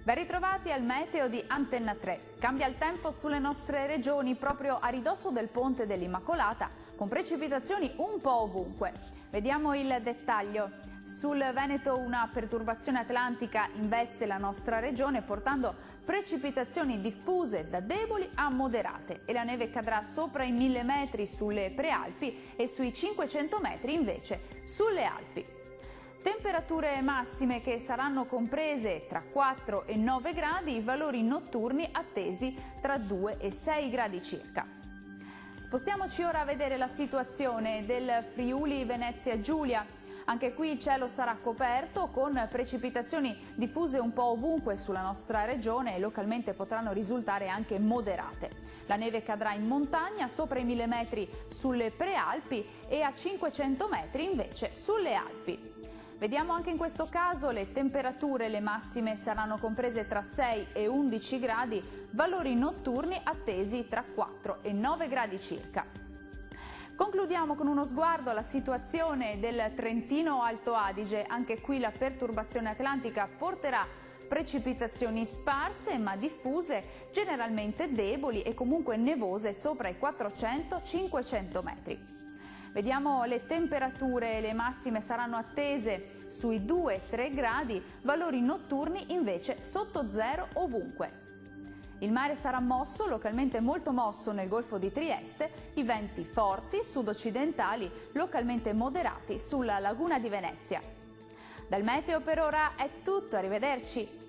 Ben ritrovati al meteo di Antenna 3. Cambia il tempo sulle nostre regioni proprio a ridosso del Ponte dell'Immacolata, con precipitazioni un po' ovunque. Vediamo il dettaglio. Sul Veneto una perturbazione atlantica investe la nostra regione portando precipitazioni diffuse da deboli a moderate e la neve cadrà sopra i 1000 metri sulle prealpi e sui 500 metri invece sulle Alpi. Temperature massime che saranno comprese tra 4 e 9 gradi, valori notturni attesi tra 2 e 6 gradi circa. Spostiamoci ora a vedere la situazione del Friuli Venezia Giulia. Anche qui il cielo sarà coperto con precipitazioni diffuse un po' ovunque sulla nostra regione e localmente potranno risultare anche moderate. La neve cadrà in montagna sopra i 1000 metri sulle prealpi e a 500 metri invece sulle Alpi. Vediamo anche in questo caso le temperature, le massime saranno comprese tra 6 e 11 gradi, valori notturni attesi tra 4 e 9 gradi circa. Concludiamo con uno sguardo alla situazione del Trentino Alto Adige. Anche qui la perturbazione atlantica porterà precipitazioni sparse ma diffuse, generalmente deboli e comunque nevose sopra i 400-500 metri. Vediamo le temperature, le massime saranno attese sui 2-3 gradi, valori notturni invece sotto zero ovunque. Il mare sarà mosso, localmente molto mosso nel Golfo di Trieste, i venti forti, sud-occidentali, localmente moderati sulla laguna di Venezia. Dal meteo per ora è tutto, arrivederci!